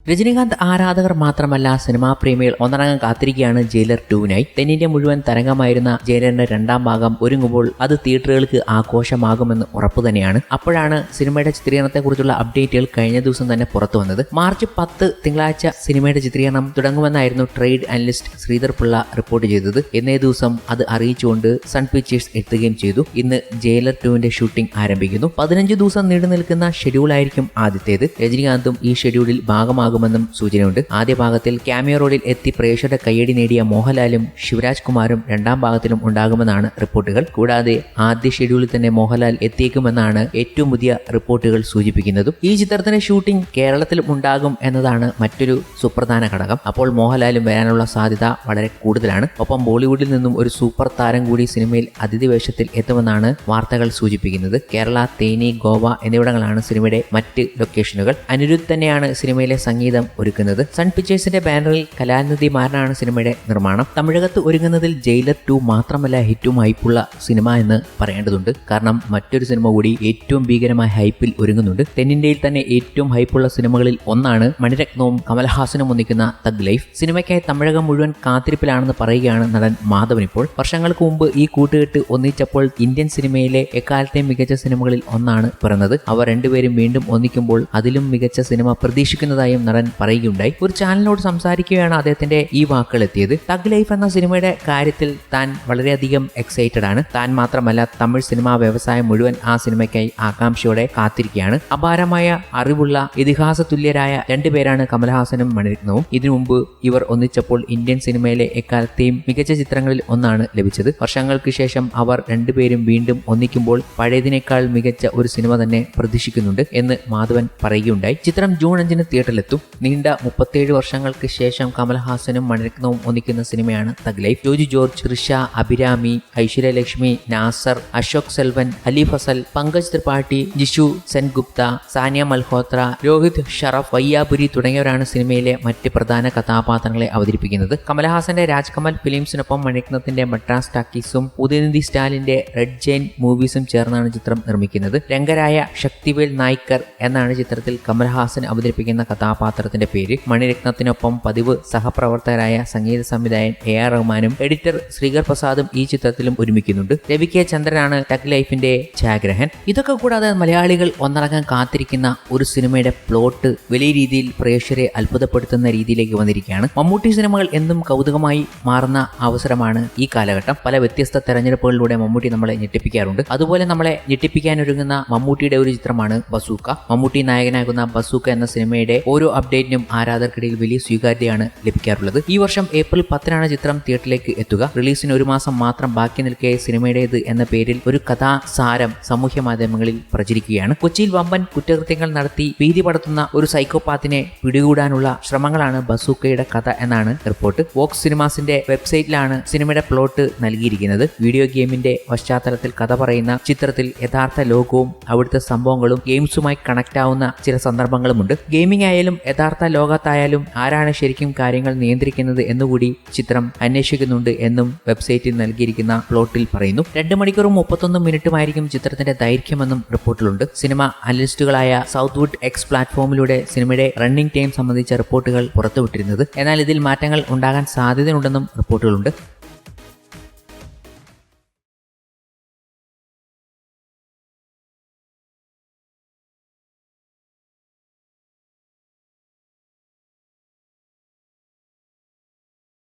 രജനീകാന്ത് ആരാധകർ മാത്രമല്ല സിനിമാ പ്രേമികൾ ഒന്നടങ്കം കാത്തിരിക്കുകയാണ് ജയിലർ 2-നായി. തെന്നിന്ത്യ മുഴുവൻ തരംഗമായിരുന്ന ജയിലറിന്റെ രണ്ടാം ഭാഗം ഒരുങ്ങുമ്പോൾ അത് തിയേറ്ററുകൾക്ക് ആഘോഷമാകുമെന്ന് ഉറപ്പു തന്നെയാണ്. അപ്പോഴാണ് സിനിമയുടെ ചിത്രീകരണത്തെക്കുറിച്ചുള്ള അപ്ഡേറ്റുകൾ കഴിഞ്ഞ ദിവസം തന്നെ പുറത്തു വന്നത്. മാർച്ച് 10 തിങ്കളാഴ്ച സിനിമയുടെ ചിത്രീകരണം തുടങ്ങുമെന്നായിരുന്നു trade analyst Sreedhar Pillai report ചെയ്തത്. എന്നേ ദിവസം അത് അറിയിച്ചുകൊണ്ട് സൺ പിക്ചേഴ്സ് എത്തുകയും ചെയ്തു. ഇന്ന് ജയിലർ 2-ന്റെ ഷൂട്ടിംഗ് ആരംഭിക്കുന്നു. 15 ദിവസം നീണ്ടു നിൽക്കുന്ന ഷെഡ്യൂളായിരിക്കും ആദ്യത്തേത്. രജനീകാന്തും ഈ ഷെഡ്യൂളിൽ ഭാഗമാകുമെന്നും സൂചനയുണ്ട്. ആദ്യ ഭാഗത്തിൽ ക്യാമിയോ റോളിൽ എത്തി പ്രേക്ഷകരുടെ കയ്യടി നേടിയ മോഹൻലാലും ശിവരാജ് കുമാറും രണ്ടാം ഭാഗത്തിലും ഉണ്ടാകുമെന്നാണ് റിപ്പോർട്ടുകൾ. കൂടാതെ ആദ്യ ഷെഡ്യൂളിൽ തന്നെ മോഹൻലാൽ എത്തിയേക്കുമെന്നാണ് ഏറ്റവും പുതിയ റിപ്പോർട്ടുകൾ സൂചിപ്പിക്കുന്നതും. ഈ ചിത്രത്തിന്റെ ഷൂട്ടിംഗ് കേരളത്തിൽ ഉണ്ടാകും എന്നതാണ് മറ്റൊരു സുപ്രധാന ഘടകം. അപ്പോൾ മോഹൻലാലും വരാനുള്ള സാധ്യത വളരെ കൂടുതലാണ്. ഒപ്പം ബോളിവുഡിൽ നിന്നും ഒരു സൂപ്പർ താരം കൂടി സിനിമയിൽ അതിഥി വേഷത്തിൽ എത്തുമെന്നാണ് വാർത്തകൾ സൂചിപ്പിക്കുന്നത്. കേരള, തേനി, ഗോവ എന്നിവിടങ്ങളാണ് സിനിമയുടെ മറ്റ് ലൊക്കേഷനുകൾ. അനിരുദ്ധ് തന്നെയാണ് സിനിമയിലെ സംഗീതം ഒരുക്കുന്നത്. സൺ പിക്ചേഴ്സിന്റെ ബാനറിൽ കലാനിധി മാരനാണ് സിനിമയുടെ നിർമ്മാണം. തമിഴകത്ത് ഒരുങ്ങുന്നതിൽ ജയിലർ 2 മാത്രമല്ല ഏറ്റവും ഹൈപ്പുള്ള സിനിമ എന്ന് പറയേണ്ടതുണ്ട്. കാരണം മറ്റൊരു സിനിമ കൂടി ഏറ്റവും ഭീകരമായ ഹൈപ്പിൽ ഒരുങ്ങുന്നുണ്ട്. തെന്നിന്ത്യയിൽ തന്നെ ഏറ്റവും ഹൈപ്പുള്ള സിനിമകളിൽ ഒന്നാണ് മണിരത്നവും കമൽഹാസനും ഒന്നിക്കുന്ന തഗ് ലൈഫ്. സിനിമയ്ക്കായി തമിഴകം മുഴുവൻ കാത്തിരിപ്പിലാണെന്ന് പറയുകയാണ് നടൻ മാധവൻ. ഇപ്പോൾ വർഷങ്ങൾക്ക് മുമ്പ് ഈ കൂട്ടുകെട്ട് ഒന്നിച്ചപ്പോൾ ഇന്ത്യൻ സിനിമയിലെ എക്കാലത്തെയും മികച്ച സിനിമകളിൽ ഒന്നാണ് പിറന്നത്. അവർ രണ്ടുപേരും വീണ്ടും ഒന്നിക്കുമ്പോൾ അതിലും മികച്ച സിനിമ പ്രതീക്ഷിക്കുന്നതായും നടൻ പറയുകയുണ്ടായി. ഒരു ചാനലിനോട് സംസാരിക്കുകയാണ് അദ്ദേഹത്തിന്റെ ഈ വാക്കുകൾ എത്തിയത്. തഗ് ലൈഫ് എന്ന സിനിമയുടെ കാര്യത്തിൽ താൻ വളരെയധികം എക്സൈറ്റഡ് ആണ്. താൻ മാത്രമല്ല, തമിഴ് സിനിമാ വ്യവസായം മുഴുവൻ ആ സിനിമയ്ക്കായി ആകാംക്ഷയോടെ കാത്തിരിക്കുകയാണ്. അപാരമായ അറിവുള്ള ഇതിഹാസ തുല്യരായ രണ്ടുപേരാണ് കമൽഹാസനും മണിരത്നവും. ഇതിനു മുമ്പ് ഇവർ ഒന്നിച്ചപ്പോൾ ഇന്ത്യൻ സിനിമയിലെ എക്കാലത്തെയും മികച്ച ചിത്രങ്ങളിൽ ഒന്നാണ് ലഭിച്ചത്. വർഷങ്ങൾക്ക് ശേഷം അവർ രണ്ടുപേരും വീണ്ടും ഒന്നിക്കുമ്പോൾ പഴയതിനേക്കാൾ മികച്ച ഒരു സിനിമ തന്നെ പ്രതീക്ഷിക്കുന്നുണ്ട് എന്ന് മാധവൻ പറയുകയുണ്ടായി. ചിത്രം ജൂൺ 5 തിയേറ്ററിലെത്തും. നീണ്ട 37 വർഷങ്ങൾക്ക് ശേഷം കമൽഹാസനും മണിരത്നവും ഒന്നിക്കുന്ന സിനിമയാണ് തഗ് ലൈഫ്. ജോജി ജോർജ്, ഋഷ, അഭിരാമി, ഐശ്വര്യലക്ഷ്മി, നാസർ, അശോക് സെൽവൻ, അലി ഫസൽ, പങ്കജ് ത്രിപാഠി, ജിഷു സെൻഗുപ്ത, സാനിയ മൽഹോത്ര, രോഹിത് ഷറഫ്, വയ്യാപുരി തുടങ്ങിയവരാണ് സിനിമയിലെ മറ്റ് പ്രധാന കഥാപാത്രങ്ങളെ അവതരിപ്പിക്കുന്നത്. കമൽഹാസന്റെ രാജ്കമൽ ഫിലിംസിനൊപ്പം മണിരത്നത്തിന്റെ മദ്രാസ് ടാക്കീസും ഉദയനിധി സ്റ്റാലിന്റെ റെഡ് ജെയിൻ മൂവീസും ചേർന്നാണ് ചിത്രം നിർമ്മിക്കുന്നത്. രംഗരായ ശക്തിവേൽ നായ്ക്കർ എന്നാണ് ചിത്രത്തിൽ കമൽഹാസൻ അവതരിപ്പിക്കുന്ന കഥാപാത്രത്തിന്റെ പേര്. മണിരത്നത്തിനൊപ്പം പതിവ് സഹപ്രവർത്തകരായ സംഗീത സംവിധായകൻ AR റഹ്മാനും എഡിറ്റർ ശ്രീകർ പ്രസാദും ഈ ചിത്രത്തിലും ഒരുമിക്കുന്നുണ്ട്. രവി കെ ചന്ദ്രനാണ് തഗ് ലൈഫിന്റെ ഛായാഗ്രഹൻ. ഇതൊക്കെ കൂടാതെ മലയാളികൾ ഒന്നടങ്കം കാത്തിരിക്കുന്ന ഒരു സിനിമയുടെ പ്ലോട്ട് വലിയ രീതിയിൽ പ്രേക്ഷകരെ അത്ഭുതപ്പെടുത്തുന്ന രീതിയിലേക്ക് വന്നിരിക്കുകയാണ്. മമ്മൂട്ടി സിനിമകൾ എന്നും കൗതുകമായി മാറുന്ന അവസരമാണ് ഈ കാലഘട്ടം. പല വ്യത്യസ്ത തെരഞ്ഞെടുപ്പുകളിലൂടെ മമ്മൂട്ടി നമ്മളെ ഞെട്ടിപ്പിക്കാറുണ്ട്. അതുപോലെ നമ്മളെ ഞെട്ടിപ്പിക്കാനൊരുങ്ങുന്ന മമ്മൂട്ടിയുടെ ഒരു ചിത്രമാണ് ബസൂക്ക. മമ്മൂട്ടി നായകനാകുന്ന ബസൂക്ക എന്ന സിനിമയുടെ ഓരോ അപ്ഡേറ്റിനും ആരാധകർക്കിടയിൽ വലിയ സ്വീകാര്യതയാണ് ലഭിക്കാറുള്ളത്. ഈ വർഷം ഏപ്രിൽ 10 ചിത്രം തിയേറ്ററിലേക്ക് എത്തുക. റിലീസിന് ഒരു മാസം മാത്രം ബാക്കി നിൽക്കെ സിനിമയുടേത് എന്ന പേരിൽ ഒരു കഥാസാരം സാമൂഹ്യ മാധ്യമങ്ങളിൽ പ്രചരിക്കുകയാണ്. കൊച്ചിയിൽ വമ്പൻ കുറ്റകൃത്യങ്ങൾ നടത്തി ഭീതി പടർത്തുന്ന ഒരു സൈക്കോപാത്തിനെ പിടികൂടാനുള്ള ശ്രമങ്ങളാണ് ബസൂക്കയുടെ കഥ എന്നാണ് റിപ്പോർട്ട്. വോക്സ് സിനിമാസിന്റെ വെബ്സൈറ്റിലാണ് സിനിമയുടെ പ്ലോട്ട് നൽകിയിരിക്കുന്നത്. വീഡിയോ ഗെയിമിന്റെ പശ്ചാത്തലത്തിൽ കഥ പറയുന്ന ചിത്രത്തിൽ യഥാർത്ഥ ലോകവും അവിടുത്തെ സംഭവങ്ങളും ഗെയിംസുമായി കണക്ട് ആവുന്ന ചില സന്ദർഭങ്ങളുമുണ്ട്. ഗെയിമിംഗ് ആയാലും യഥാർത്ഥ ലോകത്തായാലും ആരാണ് ശരിക്കും കാര്യങ്ങൾ നിയന്ത്രിക്കുന്നത് എന്നുകൂടി ചിത്രം അന്വേഷിക്കുന്നുണ്ട് എന്നും വെബ്സൈറ്റിൽ നൽകിയിരിക്കുന്ന പ്ലോട്ടിൽ പറയുന്നു. 2 മണിക്കൂറും 31 മിനിറ്റുമായിരിക്കും ചിത്രത്തിന്റെ ദൈർഘ്യമെന്നും റിപ്പോർട്ടിലുണ്ട്. സിനിമ അനലിസ്റ്റുകളായ സൗത്ത്വുഡ് എക്സ് പ്ലാറ്റ്ഫോമിലൂടെ സിനിമയുടെ റണ്ണിംഗ് ടൈം സംബന്ധിച്ച റിപ്പോർട്ടുകൾ പുറത്തുവിട്ടിരുന്നത്. എന്നാൽ ഇതിൽ മാറ്റങ്ങൾ ഉണ്ടാകാൻ സാധ്യതയുണ്ടെന്നും റിപ്പോർട്ടുകളുണ്ട്.